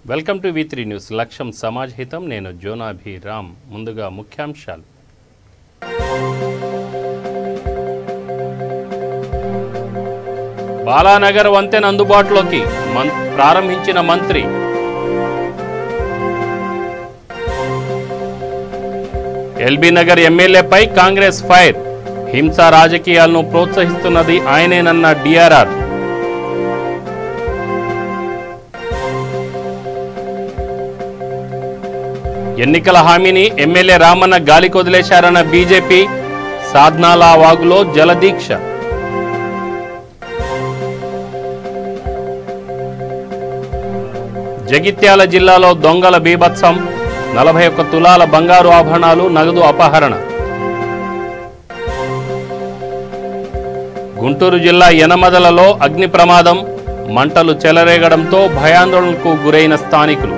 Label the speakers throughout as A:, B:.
A: Welcome to V3 news. లక్ష్యం సమాజ్ హితం. నేను జోనాభిరామ్. ముందుగా ముఖ్యాంశాలు. బాలానగర్ వంతెన అందుబాటులోకి ప్రారంభించిన మంత్రి. ఎల్బీ నగర్ ఎమ్మెల్యేపై కాంగ్రెస్ ఫైర్. హింసా రాజకీయాలను ప్రోత్సహిస్తున్నది ఆయనేనన్న DRR. ఎన్నికల హామీని ఎమ్మెల్యే రామన్న గాలికి వదిలేశారన్న బీజేపీ. సాద్నాల వాగులో జలదీక్ష. జగిత్యాల జిల్లాలో దొంగల బీభత్సం. 41 తులాల బంగారు ఆభరణాలు, నగదు అపహరణ. గుంటూరు జిల్లా యనమదలలో అగ్ని ప్రమాదం. మంటలు చెలరేగడంతో భయాందోళనకు గురైన స్థానికులు.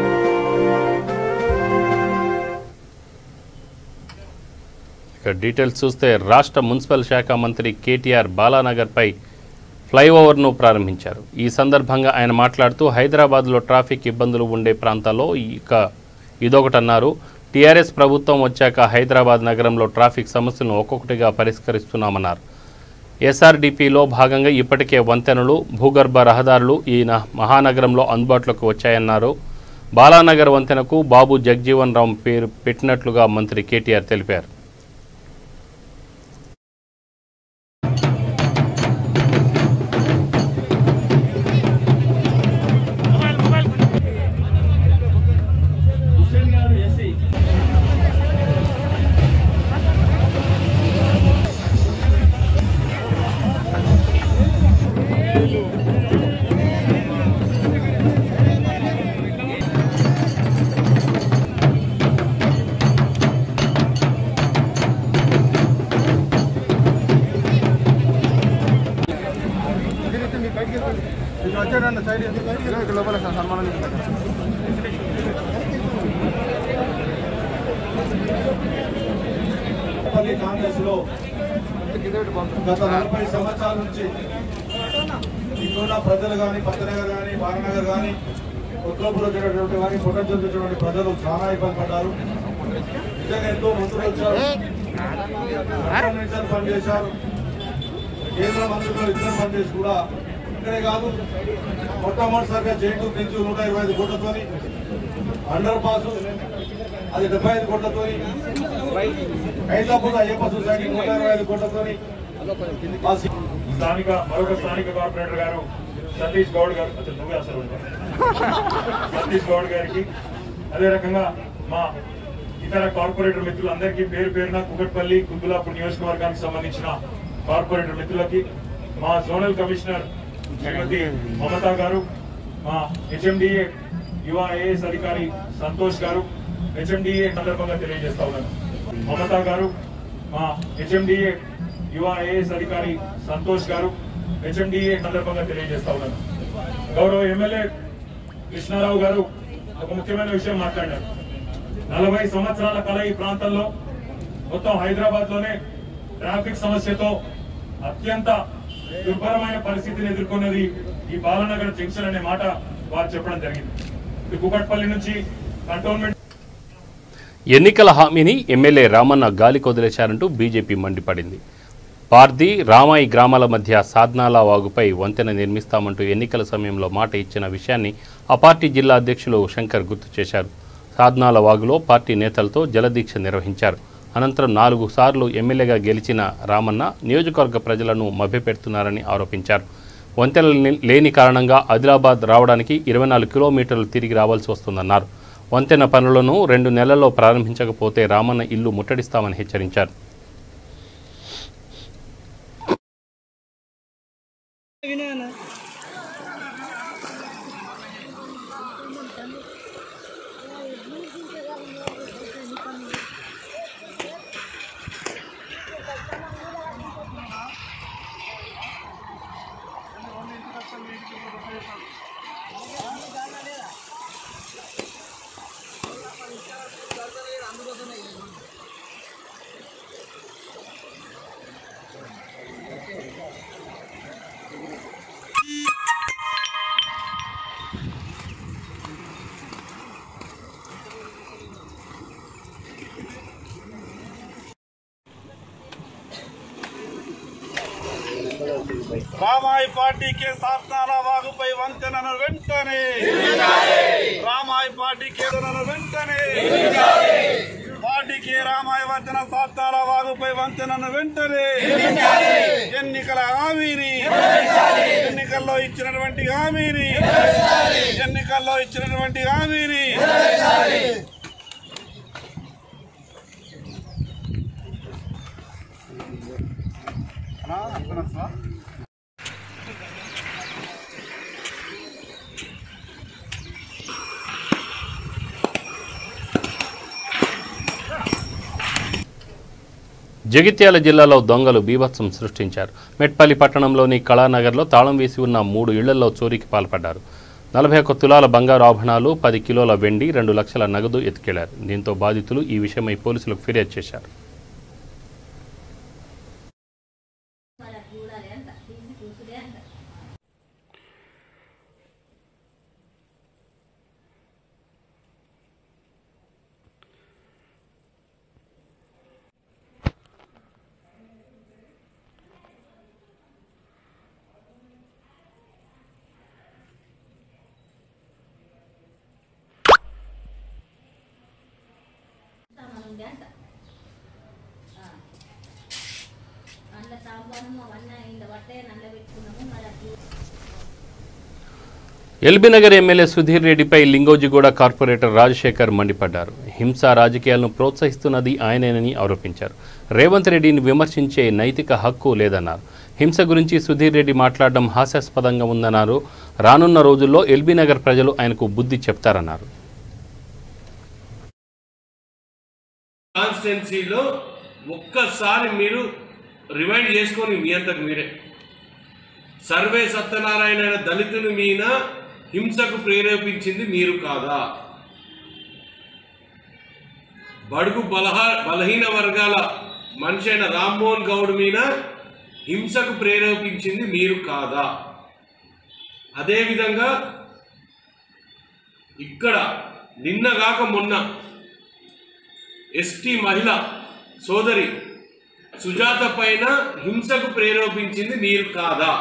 A: డీటెయిల్స్ చూస్తే రాష్ట్ర మున్సిపల్ శాఖ మంత్రి కేటీఆర్ బాలానగర్పై ఫ్లైఓవర్ను ప్రారంభించారు. ఈ సందర్భంగా ఆయన మాట్లాడుతూ హైదరాబాద్లో ట్రాఫిక్ ఇబ్బందులు ఉండే ప్రాంతాల్లో ఇదొకటన్నారు. టీఆర్ఎస్ ప్రభుత్వం వచ్చాక హైదరాబాద్ నగరంలో ట్రాఫిక్ సమస్యలను ఒక్కొక్కటిగా పరిష్కరిస్తున్నామన్నారు. SRDPలో భాగంగా ఇప్పటికే వంతెనలు, భూగర్భ రహదారులు ఈ మహానగరంలో అందుబాటులోకి వచ్చాయన్నారు. బాలానగర్ వంతెనకు బాబు జగ్జీవన్ రామ్ పేరు పెట్టినట్లుగా మంత్రి కేటీఆర్ తెలిపారు.
B: కాంగ్రెస్ లో గత 40 సంవత్సరాల నుంచి ఇక్కడున్న ప్రజలు కానీ, పత్తనగర్ కానీ, బాలనగర్ కానీ, ఉత్తరపూర్ వచ్చినటువంటి కానీ, పొటెన్షియల్ వచ్చినటువంటి ప్రజలు చాలా ఇబ్బంది పడ్డారు. నిజంగా ఎంతో మంత్రులు వచ్చారు, పనిచేశారు. కేంద్ర మంత్రులు ఇద్దరు పనిచేసి కూడా ఇక్కడే కాదు, మొట్టమొదటిసారిగా జైటూ నుంచి 125 కోట్లతో అండర్ పాస్, అది 75 కోట్లతో, హైదరాబాద్ అయ్యప్ప సొసైటీ 125 కోట్లతో, మరొక స్థానిక కార్పొరేటర్ గారు సతీష్ గౌడ్ గారు, నువ్వే అసలు సతీష్ గౌడ్ గారికి, అదే రకంగా మా ఇతర కార్పొరేటర్ మిత్రులందరికీ పేరు పేరున కుకట్పల్లి, కుత్బుల్లాపూర్ నియోజకవర్గానికి సంబంధించిన కార్పొరేటర్ మిత్రులకి, మా జోనల్ కమిషనర్ శ్రీమతి మమతా గారు, మా HMDA యువ IAS అధికారి సంతోష్ గారు, HMDA సందర్భంగా తెలియజేస్తా ఉన్నాను. మమతా గారు, మా HMDA యువ IAS అధికారి సంతోష్ గారు, HMDA సందర్భంగా తెలియజేస్తా ఉన్నాను. గౌరవ ఎమ్మెల్యే కృష్ణారావు గారు ఒక ముఖ్యమైన విషయం మాట్లాడారు. 40 సంవత్సరాల కల ఈ ప్రాంతంలో, మొత్తం హైదరాబాద్ లోనే ట్రాఫిక్ సమస్యతో అత్యంత దుర్భరమైన పరిస్థితిని ఎదుర్కొన్నది ఈ బాలానగర్ జంక్షన్ అనే మాట వారు చెప్పడం జరిగింది. కుకట్పల్లి నుంచి కంటోన్మెంట్.
A: ఎన్నికల హామీని ఎమ్మెల్యే రామన్న గాలికి వదిలేశారంటూ బీజేపీ మండిపడింది. పార్ది, రామాయి గ్రామాల మధ్య సాద్నాల వాగుపై వంతెన నిర్మిస్తామంటూ ఎన్నికల సమయంలో మాట ఇచ్చిన విషయాన్ని ఆ పార్టీ జిల్లా అధ్యక్షులు శంకర్ గుర్తు చేశారు. సాద్నాల వాగులో పార్టీ నేతలతో జలదీక్ష నిర్వహించారు. అనంతరం 4 సార్లు ఎమ్మెల్యేగా గెలిచిన రామన్న నియోజకవర్గ ప్రజలను మభ్యపెడుతున్నారని ఆరోపించారు. వంతెనలు లేని కారణంగా ఆదిలాబాద్ రావడానికి 24 కిలోమీటర్లు తిరిగి రావాల్సి వస్తుందన్నారు. వంతెన పనులను 2 నెలల్లో ప్రారంభించకపోతే రామన్న ఇల్లు ముట్టడిస్తామని హెచ్చరించారు.
C: రామాయి పార్టీకి సాత్నాల వాగుపై వంతెనను వెంటనే రామాయి పార్టీకి వెంటనే పార్టీకి రామాయి వంతెన సాత్నాల వాగుపై వంతెనను వెంటనే ఎన్నికల హామీని ఎన్నికల్లో ఇచ్చినటువంటి హామీని
A: జగిత్యాల జిల్లాలో దొంగలు బీభత్సం సృష్టించారు. మెట్పల్లి పట్టణంలోని కళానగర్లో తాళం వేసి ఉన్న 3 ఇళ్లలో చోరీకి పాల్పడ్డారు. 41 తులాల బంగారు ఆభరణాలు, 10 కిలోల వెండి, 2 లక్షల నగదు ఎత్తుకెళ్లారు. దీంతో బాధితులు ఈ విషయమై పోలీసులకు ఫిర్యాదు చేశారు. ఎల్బీనగర్ ఎమ్మెల్యే సుధీర్ రెడ్డిపై లింగోజిగూడ కార్పొరేటర్ రాజశేఖర్ మండిపడ్డారు. హింసా రాజకీయాలను ప్రోత్సహిస్తున్నది ఆయనేనని ఆరోపించారు. రేవంత్ రెడ్డిని విమర్శించే నైతిక హక్కు లేదన్నారు. హింస గురించి సుధీర్ రెడ్డి మాట్లాడడం హాస్యాస్పదంగా ఉందన్నారు. రానున్న రోజుల్లో ఎల్బీనగర్ ప్రజలు ఆయనకు బుద్ధి చెప్తారన్నారు.
D: కాన్స్టిట్యున్సీలో ఒక్కసారి మీరు రిమైండ్ చేసుకొని మీ అంతకు మీరే సర్వే సత్యనారాయణ దళితుని మీద హింసకు ప్రేరేపించింది మీరు కాదా? బడుగు బలహీన వర్గాల మనిషి అయిన రామ్మోహన్ గౌడ్ మీద హింసకు ప్రేరేపించింది మీరు కాదా? అదేవిధంగా ఇక్కడ నిన్నగాక మొన్న ఎస్టీ మహిళ సోదరి సుజాత పైన హింసకు ప్రేరేపించింది మీరు కాదా?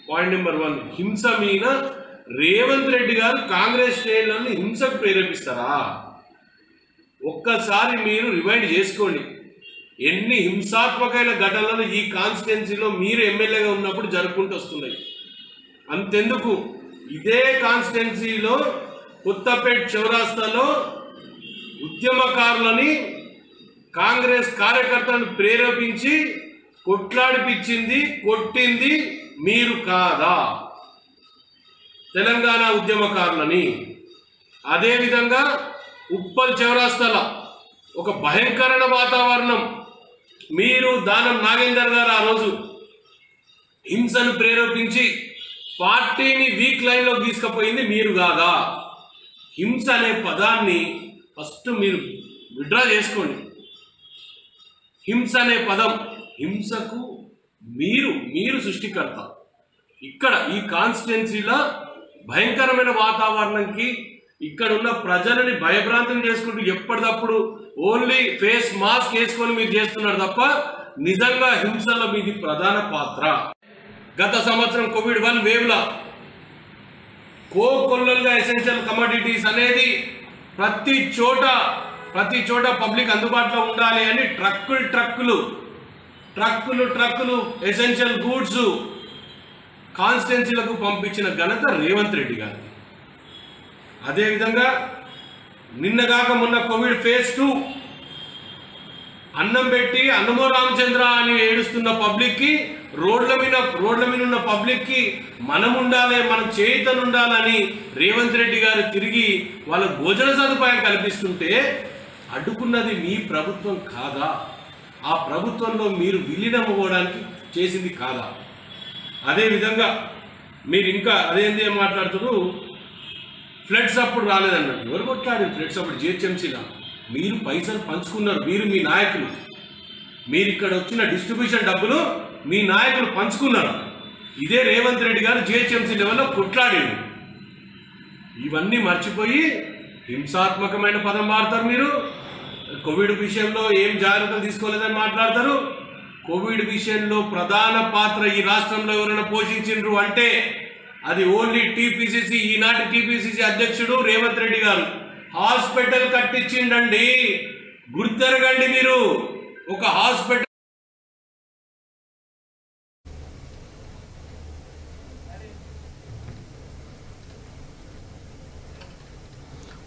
D: పాయింట్ నెంబర్ 1, హింస మీద రేవంత్ రెడ్డి గారు కాంగ్రెస్ శ్రేణులను హింసకు ప్రేరేపిస్తారా? ఒక్కసారి మీరు రివైండ్ చేసుకోండి. ఎన్ని హింసాత్మకమైన ఘటనలు ఈ కాన్స్టిట్యున్సీలో మీరు ఎమ్మెల్యేగా ఉన్నప్పుడు జరుపుకుంటూ వస్తున్నాయి. అంతెందుకు ఇదే కాన్స్టిట్యున్సీలో కొత్తపేట చౌరాస్తాలో ఉద్యమకారులని కాంగ్రెస్ కార్యకర్తలను ప్రేరేపించి కొట్లాడిపించింది, కొట్టింది మీరు కాదా? తెలంగాణ ఉద్యమకారులని. అదేవిధంగా ఉప్పల్ చౌరాస్తాల ఒక భయంకరమైన వాతావరణం, మీరు దానం నాగేందర్ గారు ఆ రోజు హింసను ప్రేరేపించి పార్టీని వీక్ లైన్లో తీసుకుపోయింది మీరు కాదా? హింస అనే పదాన్ని ఫస్ట్ మీరు విడ్రా చేసుకోండి. హింస అనే పదం, హింసకు మీరు సృష్టికర్త. ఇక్కడ ఈ కాన్స్టిట్యున్సీలో భయంకరమైన వాతావరణంకి ఇక్కడ ఉన్న ప్రజలని భయభ్రాంతం చేసుకుంటూ ఎప్పటికప్పుడు ఓన్లీ ఫేస్ మాస్క్ వేసుకొని మీరు చేస్తున్నారు తప్ప నిజంగా హింసలో మీది ప్రధాన పాత్ర. గత సంవత్సరం కోవిడ్-1 వేవ్లా కోకొల్లలుగా ఎసెన్షియల్ కమోడిటీస్ అనేది ప్రతి చోట పబ్లిక్ అందుబాటులో ఉండాలి అని ట్రక్కులు ఎసెన్షియల్ గూడ్స్ కాన్స్టిట్యున్సీలకు పంపించిన ఘనత రేవంత్ రెడ్డి గారిది. అదేవిధంగా నిన్నగాక మొన్న కోవిడ్ ఫేజ్ 2 అన్నం పెట్టి అన్నమో రామచంద్ర అని ఏడుస్తున్న పబ్లిక్కి, రోడ్ల మీద ఉన్న పబ్లిక్కి మనం ఉండాలి, మనం చేతను ఉండాలని రేవంత్ రెడ్డి గారు తిరిగి వాళ్ళ భోజన సదుపాయం కల్పిస్తుంటే అడ్డుకున్నది మీ ప్రభుత్వం కాదా? ఆ ప్రభుత్వంలో మీరు విలీనం అవ్వడానికి చేసింది కాదా? అదేవిధంగా మీరు ఇంకా అదేంటి మాట్లాడుతున్నారు, ఫ్లడ్స్ అప్పుడు రాలేదన్నట్టు. ఎవరు కొట్లాడారు ఫ్లడ్స్ అప్పుడు? జిహెచ్ఎంసీలో మీరు పైసలు పంచుకున్నారు, మీరు మీ నాయకులు. మీరు ఇక్కడ వచ్చిన డిస్ట్రిబ్యూషన్ డబ్బులు మీ నాయకులు పంచుకున్నారు. ఇదే రేవంత్ రెడ్డి గారు జిహెచ్ఎంసీ లెవెల్లో కొట్లాడాడు. ఇవన్నీ మర్చిపోయి హింసాత్మకమైన పదం వాడతారు. మీరు కోవిడ్ విషయంలో ఏం జాగ్రత్తలు తీసుకోలేదని మాట్లాడతారు. కోవిడ్ విషయంలో ప్రధాన పాత్ర ఈ రాష్ట్రంలో ఎవరైనా పోషించిండ్రు అంటే అది ఓన్లీ టీపీసీసీ, ఈనాటి టీపీసీసీ అధ్యక్షుడు రేవంత్ రెడ్డి గారు. హాస్పిటల్ కట్టించిండండి, గుర్తెరగండి మీరు. ఒక hospital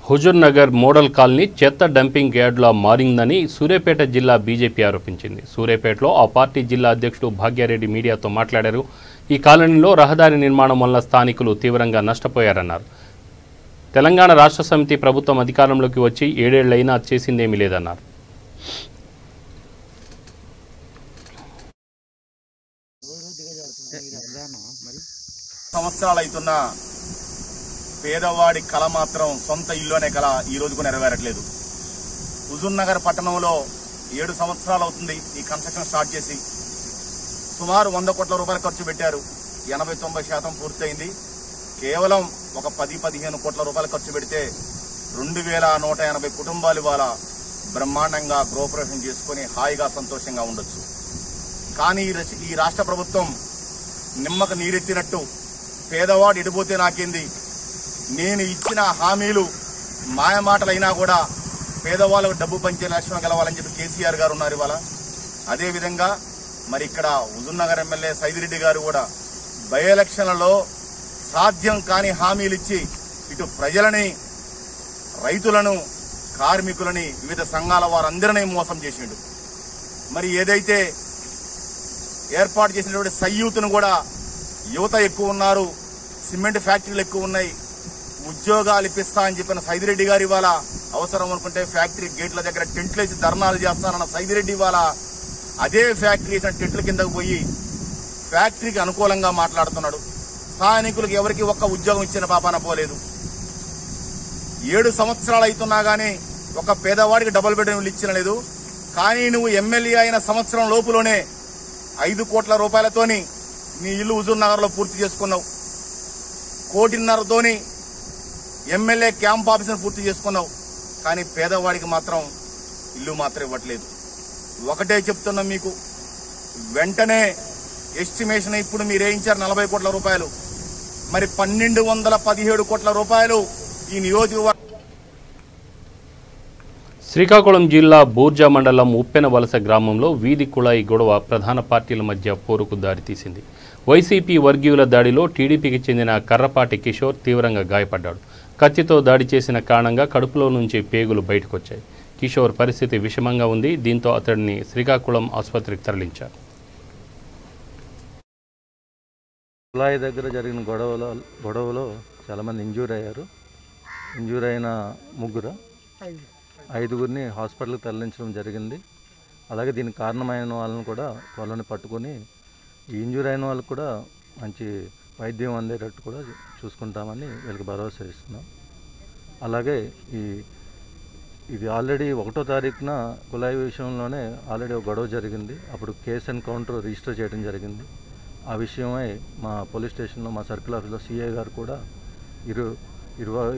A: Huzur Nagar model colony చెత్త డంపింగ్ యార్డ్లా మారిందని సూర్యాపేట జిల్లా బీజేపీ ఆరోపించింది. సూర్యాపేటలో ఆ పార్టీ జిల్లా అధ్యక్షుడు భాగ్యారెడ్డి మీడియాతో మాట్లాడారు. ఈ కాలనీలో రహదారి నిర్మాణం వల్ల స్థానికులు తీవ్రంగా నష్టపోయారన్నారు. తెలంగాణ రాష్ట్ర సమితి ప్రభుత్వం అధికారంలోకి వచ్చి 7 ఏళ్లైనా చేసిందేమీ లేదన్నారు.
E: సంవత్సరాలైతున్న పేదవాడి కళ మాత్రం సొంత ఇల్లు అనే కళ ఈ రోజుకు నెరవేరట్లేదు. హుజూర్ నగర్ పట్టణంలో 7 సంవత్సరాలు అవుతుంది ఈ కన్స్ట్రక్షన్ స్టార్ట్ చేసి. సుమారు 100 కోట్ల రూపాయలు ఖర్చు పెట్టారు. 80-90% పూర్తయింది. కేవలం ఒక 10-15 కోట్ల రూపాయలు ఖర్చు పెడితే 2180 కుటుంబాలు ఇవాళ బ్రహ్మాండంగా గృహప్రవేశం చేసుకుని హాయిగా సంతోషంగా ఉండొచ్చు. కానీ ఈ రాష్ట్ర ప్రభుత్వం నిమ్మకు నీరెత్తినట్టు పేదవాడు ఎడిపోతే నాకేంది, నేను ఇచ్చిన హామీలు మాయమాటలైనా కూడా పేదవాళ్ళకు డబ్బు పంచే లక్ష్యం గెలవాలని చెప్పి కేసీఆర్ గారు ఉన్నారు ఇవాళ. అదేవిధంగా మరి ఇక్కడ హుజూర్ నగర్ ఎమ్మెల్యే సైదిరెడ్డి గారు కూడా బై ఎలక్షన్లలో సాధ్యం కాని హామీలు ఇచ్చి ఇటు ప్రజలని, రైతులను, కార్మికులని, వివిధ సంఘాల వారందరినీ మోసం చేసిండు. మరి ఏదైతే ఏర్పాటు చేసినటువంటి సయ్యూత్ను కూడా యువత ఎక్కువ ఉన్నారు, సిమెంట్ ఫ్యాక్టరీలు ఎక్కువ ఉన్నాయి, ఉద్యోగాలు ఇప్పిస్తా అని చెప్పిన సైదిరెడ్డి గారు ఇవాళ అవసరం అనుకుంటే ఫ్యాక్టరీ గేట్ల దగ్గర టెంట్లు వేసి ధర్నాలు చేస్తానన్న సైదిరెడ్డి ఇవాళ అదే ఫ్యాక్టరీ వేసిన టెంట్ల కిందకు పోయి ఫ్యాక్టరీకి అనుకూలంగా మాట్లాడుతున్నాడు. స్థానికులకు ఎవరికి ఒక్క ఉద్యోగం ఇచ్చిన పాపాన పోలేదు. 7 సంవత్సరాలు అవుతున్నా గానీ ఒక పేదవాడికి డబుల్ బెడ్రూమ్లు ఇచ్చిన లేదు. కానీ నువ్వు ఎమ్మెల్యే అయిన సంవత్సరం లోపులోనే 5 కోట్ల రూపాయలతోని నీ ఇల్లు హుజూర్ నగర్ లో పూర్తి చేసుకున్నావు. 1.5 కోటితోని ఎమ్మెల్యే క్యాంప్ ఆఫీసును పూర్తి చేసుకున్నావు. కానీ పేదవాడికి మాత్రం ఇల్లు మాత్రం ఇవ్వట్లేదు. ఒకటే చెప్తున్నాం మీకు, వెంటనే ఎస్టిమేషన్ ఇప్పుడు మీరు వేయించారు 40 కోట్ల రూపాయలు, మరి 1217 కోట్ల రూపాయలు ఈ నియోజకవర్గం.
A: శ్రీకాకుళం జిల్లా బూర్జా మండలం ఉప్పెనవలస గ్రామంలో వీధి కుళాయి గొడవ ప్రధాన పార్టీల మధ్య పోరుకు దారితీసింది. వైసీపీ వర్గీయుల దాడిలో టీడీపీకి చెందిన కర్రపాటి కిషోర్ తీవ్రంగా గాయపడ్డాడు. కత్తితో దాడి చేసిన కారణంగా కడుపులో నుంచి పేగులు బయటకొచ్చాయి. కిషోర్ పరిస్థితి విషమంగా ఉంది. దీంతో అతడిని శ్రీకాకుళం ఆసుపత్రికి తరలించారు.
F: కుళాయి దగ్గర జరిగిన గొడవలో చాలామంది ఇంజూర్ అయ్యారు. ఇంజూర్ అయిన 5గురిని హాస్పిటల్కి తరలించడం జరిగింది. అలాగే దీనికి కారణమైన వాళ్ళని పట్టుకొని ఈ ఇంజూర్ అయిన వాళ్ళకు కూడా మంచి వైద్యం అందేటట్టు కూడా చూసుకుంటామని వీళ్ళకి భరోసా ఇస్తున్నాం. అలాగే ఇది ఆల్రెడీ 1వ తారీఖున కుళాయి విషయంలోనే ఆల్రెడీ ఒక గొడవ జరిగింది. అప్పుడు కేసు ఎన్కౌంటర్ రిజిస్టర్ చేయడం జరిగింది. ఆ విషయమై మా పోలీస్ స్టేషన్లో మా సర్కిల్ ఆఫీస్లో సిఐ గారు కూడా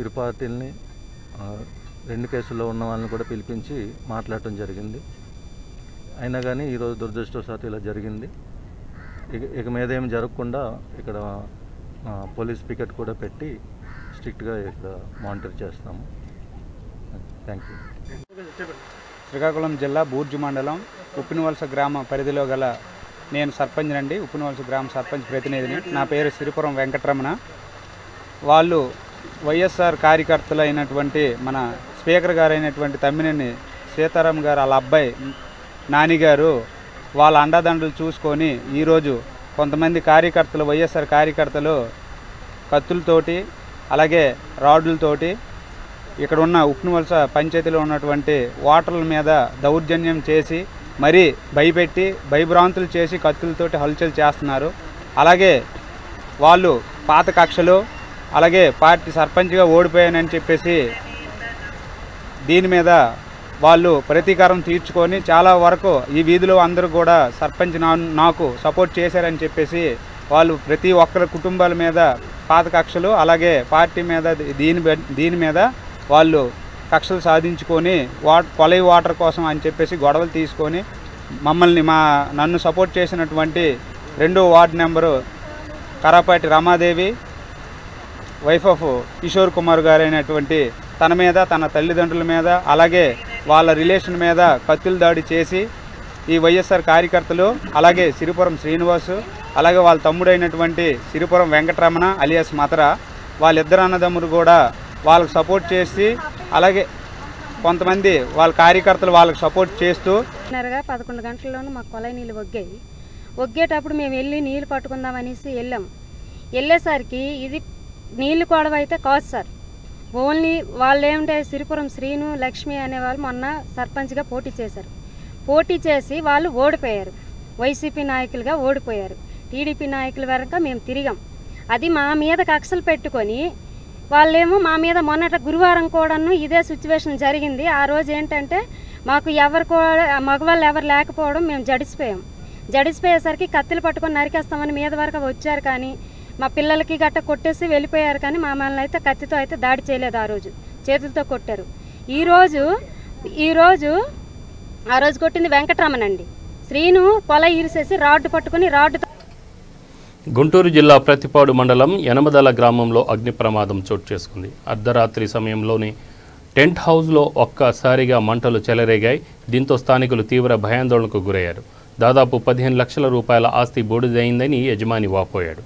F: ఇరు పార్టీలని 2 కేసుల్లో ఉన్న వాళ్ళని కూడా పిలిపించి మాట్లాడటం జరిగింది. అయినా కానీ ఈరోజు దురదృష్టవశాత్తు ఇలా జరిగింది. ఇక మీద ఏం జరగకుండా ఇక్కడ పోలీస్ పికెట్ కూడా పెట్టి స్ట్రిక్ట్గా ఇక్కడ మానిటర్ చేస్తాము. Thank you.
G: శ్రీకాకుళం జిల్లా బూర్జు మండలం ఉప్పినవలస గ్రామ పరిధిలో గల నేను సర్పంచ్ అండి. ఉప్పినవలస గ్రామ సర్పంచ్ ప్రతినిధిని. నా పేరు సిరిపురం వెంకటరమణ. వాళ్ళు వైఎస్ఆర్ కార్యకర్తలు అయినటువంటి మన స్పీకర్ గారు అయినటువంటి తమ్మినేని సీతారాం గారు వాళ్ళ అబ్బాయి నానిగారు వాళ్ళ అండదండలు చూసుకొని ఈరోజు కొంతమంది కార్యకర్తలు, వైఎస్ఆర్ కార్యకర్తలు కత్తులతోటి అలాగే రాడ్లతోటి ఇక్కడ ఉన్న ఉప్పినవలస పంచాయతీలో ఉన్నటువంటి ఓటర్ల మీద దౌర్జన్యం చేసి మరీ భయపెట్టి భయభ్రాంతులు చేసి కత్తులతోటి హల్చల్ చేస్తున్నారు. అలాగే వాళ్ళు పాత కక్షలు అలాగే పార్టీ సర్పంచ్గా ఓడిపోయానని చెప్పేసి దీని మీద వాళ్ళు ప్రతీకారం తీర్చుకొని చాలా వరకు ఈ వీధిలో అందరూ కూడా సర్పంచ్ నాకు సపోర్ట్ చేశారని చెప్పేసి వాళ్ళు ప్రతి ఒక్కరి కుటుంబాల మీద పాత కక్షలు అలాగే పార్టీ మీద దీని మీద వాళ్ళు కక్షలు సాధించుకొని కొలై వాటర్ కోసం అని చెప్పేసి గొడవలు తీసుకొని నన్ను సపోర్ట్ చేసినటువంటి 2వ ward number Karapati Ramadevi, wife of Kishore Kumar గారైనటువంటి తన మీద, తన తల్లిదండ్రుల మీద, అలాగే వాళ్ళ రిలేషన్ మీద కత్తుల దాడి చేసి ఈ వైఎస్ఆర్ కార్యకర్తలు, అలాగే సిరిపురం శ్రీనివాసు, అలాగే వాళ్ళ తమ్ముడైనటువంటి సిరిపురం వెంకటరమణ అలియాస్ మతర, వాళ్ళిద్దరు అన్నదమ్ములు కూడా వాళ్ళకు సపోర్ట్ చేసి, అలాగే కొంతమంది వాళ్ళ కార్యకర్తలు వాళ్ళకి సపోర్ట్ చేస్తూ
H: 11 గంటల్లోనూ మాకు కొలాయి నీళ్ళు ఒగ్గేటప్పుడు మేము వెళ్ళి నీళ్ళు పట్టుకుందామనేసి వెళ్ళేసరికి ఇది నీళ్ళు కొడవ అయితే కాదు సార్. ఓన్లీ వాళ్ళు ఏమంటే సిరిపురం శ్రీను, లక్ష్మి అనేవాళ్ళు మొన్న సర్పంచ్గా పోటీ చేశారు. పోటీ చేసి వాళ్ళు ఓడిపోయారు. వైసీపీ నాయకులుగా ఓడిపోయారు. టీడీపీ నాయకుల వరకు మేము తిరిగాం. అది మా మీద కక్షలు పెట్టుకొని వాళ్ళేమో మా మీద మొన్నట గురువారం కూడాను ఇదే సిచ్యువేషన్ జరిగింది. ఆ రోజు ఏంటంటే మాకు మగవాళ్ళు ఎవరు లేకపోవడం మేము జడిసిపోయేసరికి కత్తులు పట్టుకొని నరికేస్తామని మీద వరకు వచ్చారు. కానీ మా పిల్లలకి గట్ట కొట్టేసి వెళ్ళిపోయారు. కానీ మమ్మల్ని అయితే కత్తితో అయితే దాడి చేయలేదు. ఆ రోజు చేతులతో కొట్టారు. ఆ రోజు కొట్టింది వెంకటరమణ అండి. శ్రీను కొల ఇరిసేసి రాడ్డు పట్టుకుని రాడ్డుతో.
A: గుంటూరు జిల్లా ప్రతిపాడు మండలం యనమదల గ్రామంలో అగ్ని ప్రమాదం చోటు చేసుకుంది. అర్ధరాత్రి సమయంలోని టెంట్ హౌస్లో ఒక్కసారిగా మంటలు చెలరేగాయి. దీంతో స్థానికులు తీవ్ర భయాందోళనకు గురయ్యారు. దాదాపు 15 లక్షల రూపాయల ఆస్తి బూడిదైందని యజమాని వాపోయాడు.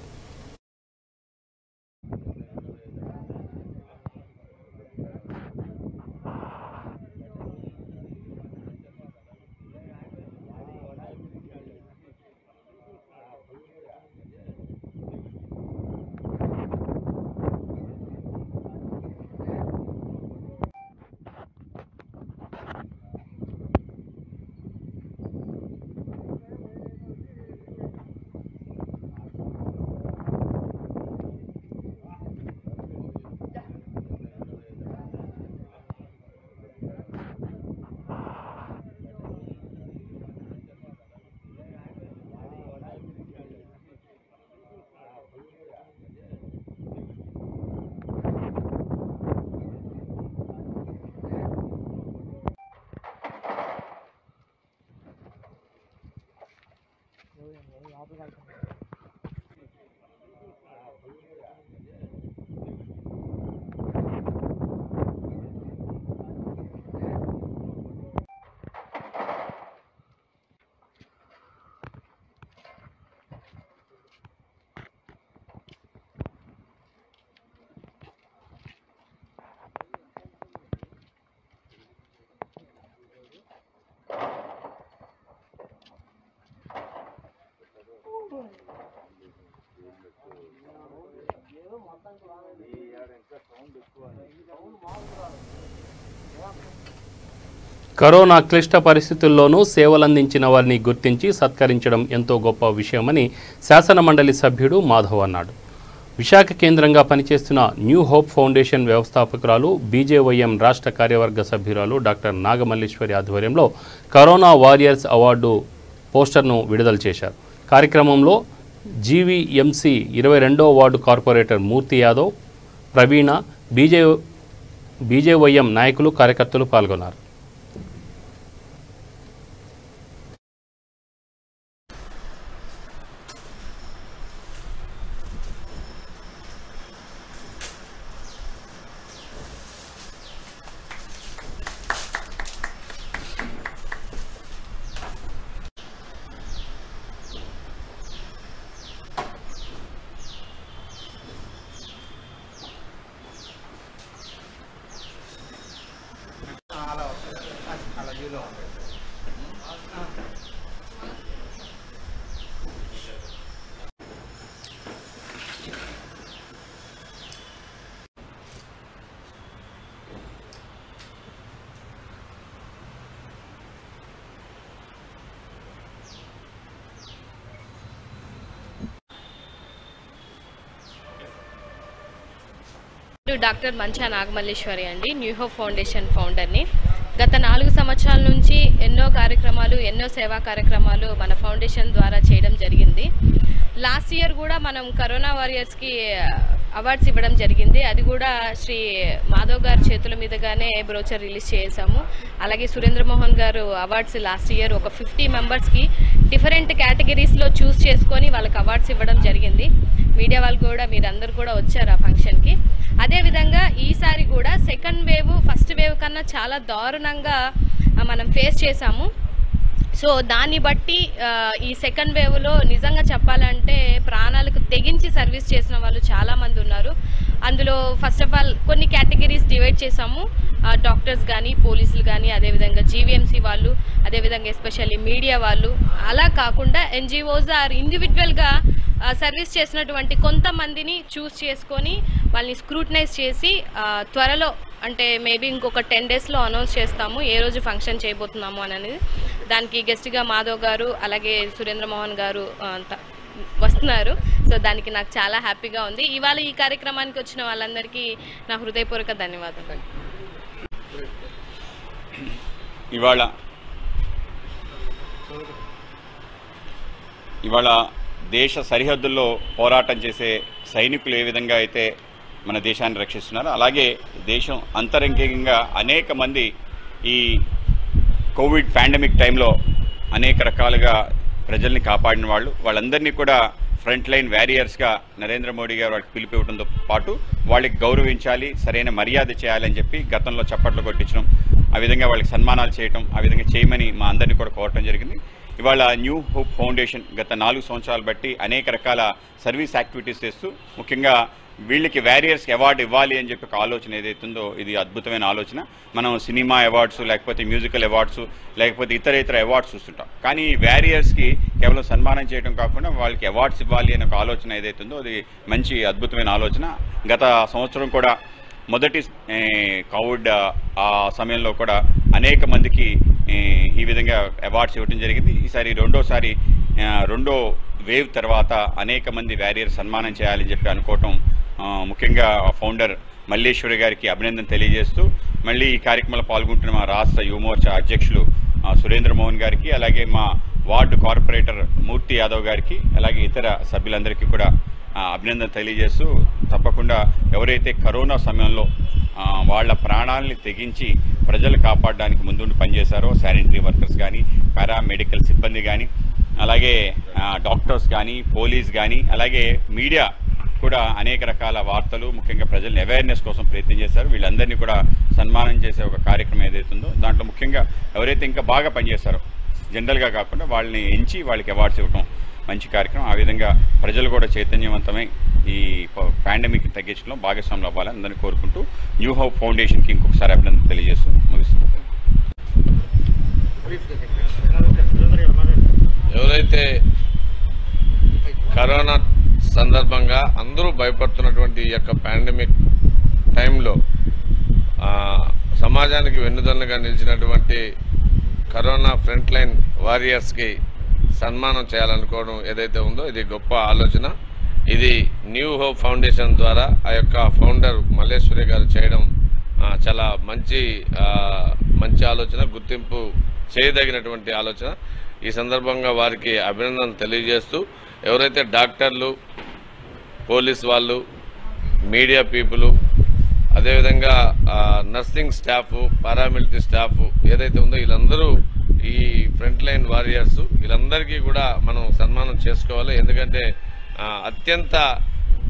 A: కరోనా క్లిష్ట పరిస్థితుల్లోనూ సేవలందించిన వారిని గుర్తించి సత్కరించడం ఎంతో గొప్ప విషయమని శాసనమండలి సభ్యుడు మాధవ్ అన్నాడు. విశాఖ కేంద్రంగా పనిచేస్తున్న న్యూ హోప్ ఫౌండేషన్ వ్యవస్థాపకురాలు బీజేవైఎం రాష్ట్ర కార్యవర్గ సభ్యురాలు డాక్టర్ నాగమల్లేశ్వరి ఆధ్వర్యంలో కరోనా వారియర్స్ అవార్డు పోస్టర్ను విడుదల చేశారు. కార్యక్రమంలో జీవీఎంసీ 22వ వార్డు కార్పొరేటర్ మూర్తి యాదవ్, ప్రవీణ, బీజేవైఎం నాయకులు, కార్యకర్తలు పాల్గొన్నారు.
I: డాక్టర్ మంచా నాగమల్లేశ్వరి అండి, న్యూ హోప్ ఫౌండేషన్ ఫౌండర్ని. గత 4 సంవత్సరాల నుంచి ఎన్నో కార్యక్రమాలు, ఎన్నో సేవా కార్యక్రమాలు మన ఫౌండేషన్ ద్వారా చేయడం జరిగింది. లాస్ట్ ఇయర్ కూడా మనం కరోనా వారియర్స్కి అవార్డ్స్ ఇవ్వడం జరిగింది. అది కూడా శ్రీ మాధవ్ గారి చేతుల మీదుగానే బ్రోచర్ రిలీజ్ చేసాము. అలాగే సురేంద్ర మోహన్ గారు అవార్డ్స్ లాస్ట్ ఇయర్ ఒక 50 మెంబర్స్కి డిఫరెంట్ కేటగిరీస్లో చూస్ చేసుకొని వాళ్ళకి అవార్డ్స్ ఇవ్వడం జరిగింది. మీడియా వాళ్ళు కూడా మీరందరూ కూడా వచ్చారు ఆ ఫంక్షన్కి. అదేవిధంగా ఈసారి కూడా సెకండ్ వేవ్ ఫస్ట్ వేవ్ కన్నా చాలా దారుణంగా మనం ఫేస్ చేసాము. సో దాన్ని బట్టి ఈ సెకండ్ వేవ్లో నిజంగా చెప్పాలంటే ప్రాణాలకు తెగించి సర్వీస్ చేసిన వాళ్ళు చాలామంది ఉన్నారు. అందులో ఫస్ట్ ఆఫ్ ఆల్ కొన్ని కేటగిరీస్ డివైడ్ చేసాము. డాక్టర్స్ కానీ, పోలీసులు కానీ, అదేవిధంగా జీవీఎంసీ వాళ్ళు, అదేవిధంగా ఎస్పెషల్లీ మీడియా వాళ్ళు, అలా కాకుండా ఎన్జిఓస్ ఆర్ ఇండివిజువల్గా సర్వీస్ చేసినటువంటి కొంతమందిని చూస్ చేసుకొని వాళ్ళని స్క్రూటనైజ్ చేసి త్వరలో అంటే మేబీ ఇంకొక 10 డేస్లో అనౌన్స్ చేస్తాము ఏ రోజు ఫంక్షన్ చేయబోతున్నాము అనేది. దానికి గెస్ట్గా మాధవ్ గారు అలాగే సురేంద్ర మోహన్ గారు వస్తున్నారు. సో దానికి నాకు చాలా హ్యాపీగా ఉంది. ఇవాళ ఈ కార్యక్రమానికి వచ్చిన వాళ్ళందరికీ నా హృదయపూర్వక ధన్యవాదాలు.
J: ఇవాళ దేశ సరిహద్దుల్లో పోరాటం చేసే సైనికులు ఏ విధంగా అయితే మన దేశాన్ని రక్షిస్తున్నారు, అలాగే దేశం అంతరంగికంగా అనేక మంది ఈ కోవిడ్ పాండమిక్ టైంలో అనేక రకాలుగా ప్రజల్ని కాపాడిన వాళ్ళందరినీ కూడా ఫ్రంట్ లైన్ వారియర్స్గా నరేంద్ర మోడీ గారు వాళ్ళకి పిలిపివ్వడంతో పాటు వాళ్ళకి గౌరవించాలి, సరైన మర్యాద చేయాలని చెప్పి గతంలో చప్పట్లు కొట్టించడం, ఆ విధంగా వాళ్ళకి సన్మానాలు చేయడం, ఆ విధంగా చేయమని మా అందరినీ కూడా కోరటం జరిగింది. ఇవాళ న్యూ హోప్ ఫౌండేషన్ గత 4 సంవత్సరాలు బట్టి అనేక రకాల సర్వీస్ యాక్టివిటీస్ చేస్తూ ముఖ్యంగా వీళ్ళకి వారియర్స్కి అవార్డు ఇవ్వాలి అని చెప్పి ఒక ఆలోచన ఏదైతుందో ఇది అద్భుతమైన ఆలోచన. మనం సినిమా అవార్డ్స్, లేకపోతే మ్యూజికల్ అవార్డ్స్, లేకపోతే ఇతర అవార్డ్స్ చూస్తుంటాం. కానీ వారియర్స్కి కేవలం సన్మానం చేయడం కాకుండా వాళ్ళకి అవార్డ్స్ ఇవ్వాలి అనే ఒక ఆలోచన ఏదైతుందో అది మంచి అద్భుతమైన ఆలోచన. గత సంవత్సరం కూడా మొదటి కోవిడ్ ఆ సమయంలో కూడా అనేక మందికి ఈ విధంగా అవార్డ్స్ ఇవ్వడం జరిగింది. ఈసారి రెండో వేవ్ తర్వాత అనేక మంది వారియర్ సన్మానం చేయాలని చెప్పి అనుకోవటం, ముఖ్యంగా ఫౌండర్ మల్లేశ్వరి గారికి అభినందన తెలియజేస్తూ మళ్ళీ ఈ కార్యక్రమంలో పాల్గొంటున్న మా రాష్ట్ర యువమోర్చా అధ్యక్షులు సురేంద్ర మోహన్ గారికి, అలాగే మా వార్డు కార్పొరేటర్ మూర్తి యాదవ్ గారికి, అలాగే ఇతర సభ్యులందరికీ కూడా అభినందన తెలియజేస్తూ తప్పకుండా ఎవరైతే కరోనా సమయంలో వాళ్ళ ప్రాణాలని తెగించి ప్రజలు కాపాడడానికి ముందుండి పనిచేశారో శానిటరీ వర్కర్స్ కానీ, పారామెడికల్ సిబ్బంది కానీ, అలాగే డాక్టర్స్ కానీ, పోలీస్ కానీ, అలాగే మీడియా కూడా అనేక రకాల వార్తలు ముఖ్యంగా ప్రజల్ని అవేర్నెస్ కోసం ప్రయత్నం చేశారు. వీళ్ళందరినీ కూడా సన్మానం చేసే ఒక కార్యక్రమం ఏదైతుందో దాంట్లో ముఖ్యంగా ఎవరైతే ఇంకా బాగా పనిచేస్తారో జనరల్గా కాకుండా వాళ్ళని ఎంచి వాళ్ళకి అవార్డ్స్ ఇవ్వడం మంచి కార్యక్రమం. ఆ విధంగా ప్రజలు కూడా చైతన్యవంతమై ఈ పాండమిక్ తగ్గించడంలో భాగస్వాములు అవ్వాలని అందరినీ కోరుకుంటూ న్యూ హోప్ ఫౌండేషన్కి ఇంకొకసారి అభినందన తెలియజేస్తూ ముగిస్తున్నాం.
K: ఎవరైతే కరోనా సందర్భంగా అందరూ భయపడుతున్నటువంటి ఈ యొక్క పాండమిక్ టైంలో సమాజానికి వెన్నుదన్నుగా నిలిచినటువంటి కరోనా ఫ్రంట్ లైన్ వారియర్స్కి సన్మానం చేయాలనుకోవడం ఏదైతే ఉందో ఇది గొప్ప ఆలోచన. ఇది న్యూ హోప్ ఫౌండేషన్ ద్వారా ఆ యొక్క ఫౌండర్ మల్లేశ్వరి గారు చేయడం చాలా మంచి ఆలోచన, గుర్తింపు చేయదగినటువంటి ఆలోచన. ఈ సందర్భంగా వారికి అభినందనలు తెలియజేస్తూ ఎవరైతే డాక్టర్లు, పోలీస్ వాళ్ళు, మీడియా పీపుల్, అదేవిధంగా నర్సింగ్ స్టాఫ్, పారామిలిటరీ స్టాఫ్ ఏదైతే ఉందో వీళ్ళందరూ ఈ ఫ్రంట్ లైన్ వారియర్స్ వీళ్ళందరికీ కూడా మనం సన్మానం చేసుకోవాలి. ఎందుకంటే అత్యంత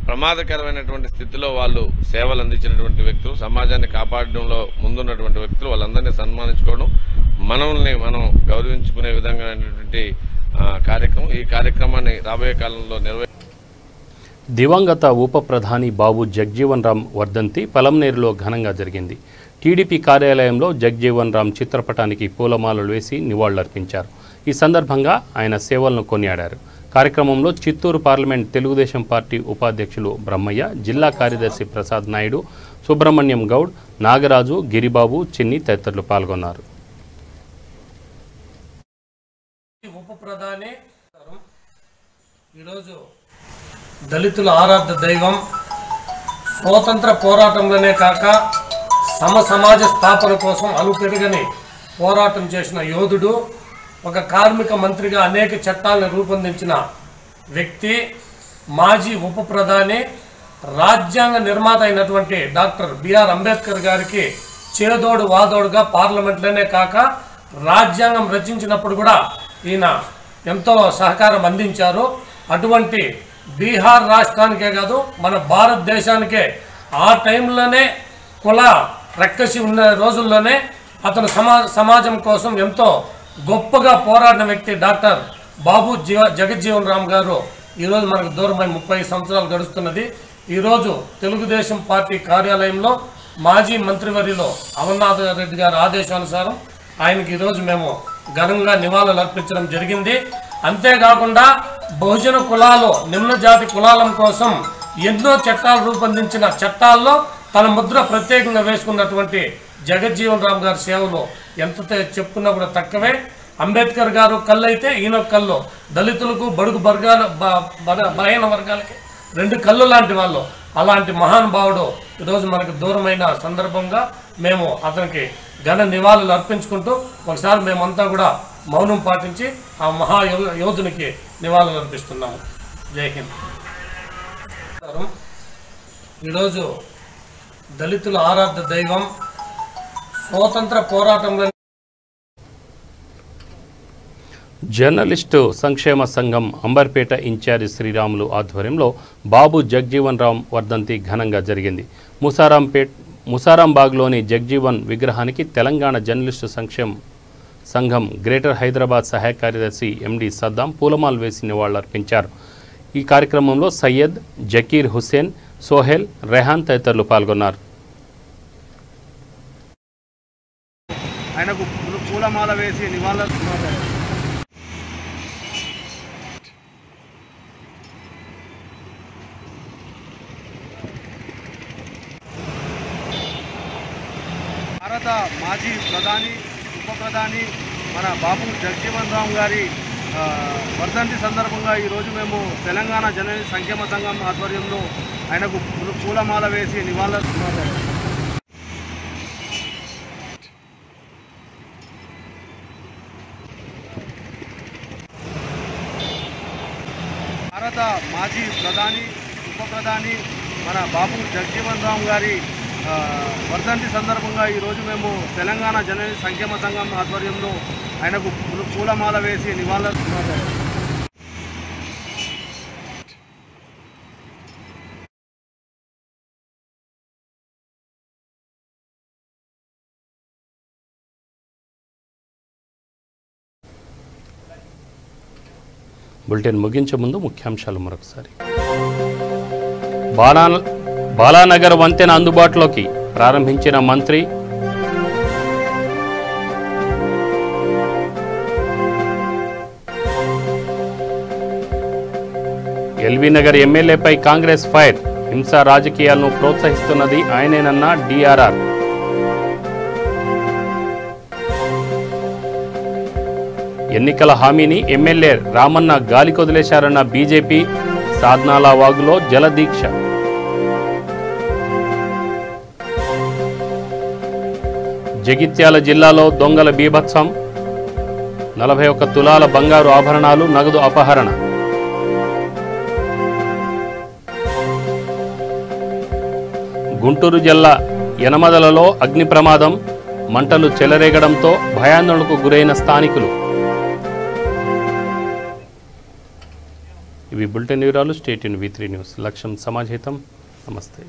K: ప్రమాదకరమైనటువంటి స్థితిలో వాళ్ళు సేవలు అందించినటువంటి వ్యక్తులు, సమాజాన్ని కాపాడడంలో ముందున్నటువంటి వ్యక్తులు, వాళ్ళందరినీ సన్మానించుకోవడం, మనల్ని మనం గౌరవించుకునే విధంగా కార్యక్రమం. ఈ కార్యక్రమాన్ని రాబోయే కాలంలో
A: దివంగత ఉప ప్రధాని బాబు జగ్జీవన్ రామ్ వర్ధంతి పలంనేరులో ఘనంగా జరిగింది. టీడీపీ కార్యాలయంలో జగ్జీవన్ రామ్ చిత్రపటానికి పూలమాలలు వేసి నివాళులర్పించారు. ఈ సందర్భంగా ఆయన సేవలను కొనియాడారు. కార్యక్రమంలో చిత్తూరు పార్లమెంట్ తెలుగుదేశం పార్టీ ఉపాధ్యక్షులు బ్రహ్మయ్య, జిల్లా కార్యదర్శి ప్రసాద్ నాయుడు, సుబ్రహ్మణ్యం గౌడ్, నాగరాజు, గిరిబాబు, చిన్ని తదితరులు పాల్గొన్నారు.
L: ఉప ప్రధాని ఈరోజు దళితుల ఆరాధ్య దైవం, స్వాతంత్ర పోరాటంలోనే కాక సమాజ స్థాపన కోసం అలుపెరగని పోరాటం చేసిన యోధుడు, ఒక కార్మిక మంత్రిగా అనేక చట్టాలను రూపొందించిన వ్యక్తి, మాజీ ఉప ప్రధాని, రాజ్యాంగ నిర్మాత అయినటువంటి డాక్టర్ బిఆర్ అంబేద్కర్ గారికి చేదోడు వాదోడుగా పార్లమెంట్లోనే కాక రాజ్యాంగం రచించినప్పుడు కూడా ఈయన ఎంతో సహకారం అందించారు. అటువంటి బీహార్ రాష్ట్రానికే కాదు మన భారతదేశానికే ఆ టైంలోనే కుల రక్కసి ఉన్న రోజుల్లోనే అతను సమాజం కోసం ఎంతో గొప్పగా పోరాడిన వ్యక్తి డాక్టర్ బాబు జగజ్జీవన్ రామ్ గారు ఈరోజు మనకు దూరమై 30 సంవత్సరాలు గడుస్తున్నది. ఈరోజు తెలుగుదేశం పార్టీ కార్యాలయంలో మాజీ మంత్రివర్యులు అమర్నాథ్ రెడ్డి గారి ఆదేశానుసారం ఆయనకి ఈరోజు మేము ఘనంగా నివాళులు అర్పించడం జరిగింది. అంతేకాకుండా బహుజన కులాలు, నిమ్న జాతి కులాల కోసం ఎన్నో చట్టాలు రూపొందించిన చట్టాల్లో తన ముద్ర ప్రత్యేకంగా వేసుకున్నటువంటి జగజ్జీవన్ రామ్ గారి సేవలు ఎంత చెప్పుకున్నా కూడా తక్కువే. అంబేద్కర్ గారు కళ్ళు అయితే ఈయన కళ్ళు, దళితులకు బడుగు వర్గాల బలహీన వర్గాలకి 2 కళ్ళు లాంటి వాళ్ళు. అలాంటి మహానుభావుడు ఈరోజు మనకు దూరమైన సందర్భంగా మేము అతనికి ఘన నివాళులు అర్పించుకుంటూ ఒకసారి మేమంతా కూడా మౌనం పాటించి ఆ మహా యోధునికి నివాళులు అర్పిస్తున్నాము. జై హింద్. ఈరోజు దళితుల ఆరాధ్య దైవం, స్వాతంత్ర పోరాటంలో
A: జర్నలిస్టు సంక్షేమ సంఘం అంబర్పేట ఇన్ఛార్జి శ్రీరాములు ఆధ్వర్యంలో బాబు జగజీవన్ రామ్ వర్ధంతి ఘనంగా జరిగింది. ముసారాంబాగ్లోని జగజీవన్ విగ్రహానికి తెలంగాణ జర్నలిస్టు సంక్షేమ సంఘం గ్రేటర్ హైదరాబాద్ సహాయ కార్యదర్శి ఎండి సద్దాం పూలమాలు వేసి నివాళులర్పించారు. ఈ కార్యక్రమంలో సయ్యద్, జకీర్ హుస్సేన్, సోహెల్, రెహాన్ తదితరులు పాల్గొన్నారు.
C: ఆయనకు పూలమాల వేసి నివాళులు భారత మాజీ ప్రధాని, ఉప ప్రధాని మన బాబు జగజీవన్ రామ్ గారి వర్ధంతి సందర్భంగా ఈరోజు మేము తెలంగాణ జర్నలిస్ట్ సంక్షేమ సంఘం ఆధ్వర్యంలో ఆయనకు పూలమాల వేసి నివాళులు భారత మాజీ ప్రధాని, ఉప ప్రధాని మన బాబు జగజీవన్ రామ్ గారి వర్ధంతి సందర్భంగా ఈరోజు మేము తెలంగాణ జర్నలిస్ట్ సంక్షేమ సంఘం ఆధ్వర్యంలో ఆయనకు పూలమాల వేసి నివాళులు
A: బులెటిన్ ముగించే ముందు ముఖ్యాంశాలు మరొకసారి. బాలానగర్ వంతెన అందుబాటులోకి ప్రారంభించిన మంత్రి. ఎల్బీనగర్ ఎమ్మెల్యేపై కాంగ్రెస్ ఫైర్. హింసా రాజకీయాలను ప్రోత్సహిస్తున్నది ఆయనేనన్న డిఆర్ఆర్. ఎన్నికల హామీని ఎమ్మెల్యే రామన్న గాలికొదిలేశారన్న బీజేపీ. సాద్నాలా వాగులో జలదీక్ష. జగిత్యాల జిల్లాలో దొంగల బీభత్సం. 41 తులాల బంగారు ఆభరణాలు, నగదు అపహరణ. గుంటూరు జిల్లా యనమదలలో అగ్ని ప్రమాదం. మంటలు చెలరేగడంతో భయాందోళనకు గురైన స్థానికులు. ఇవి బులెటిన్ వివరాలు. State in V3 news. లక్ష్యం సమాజహితం. నమస్తే.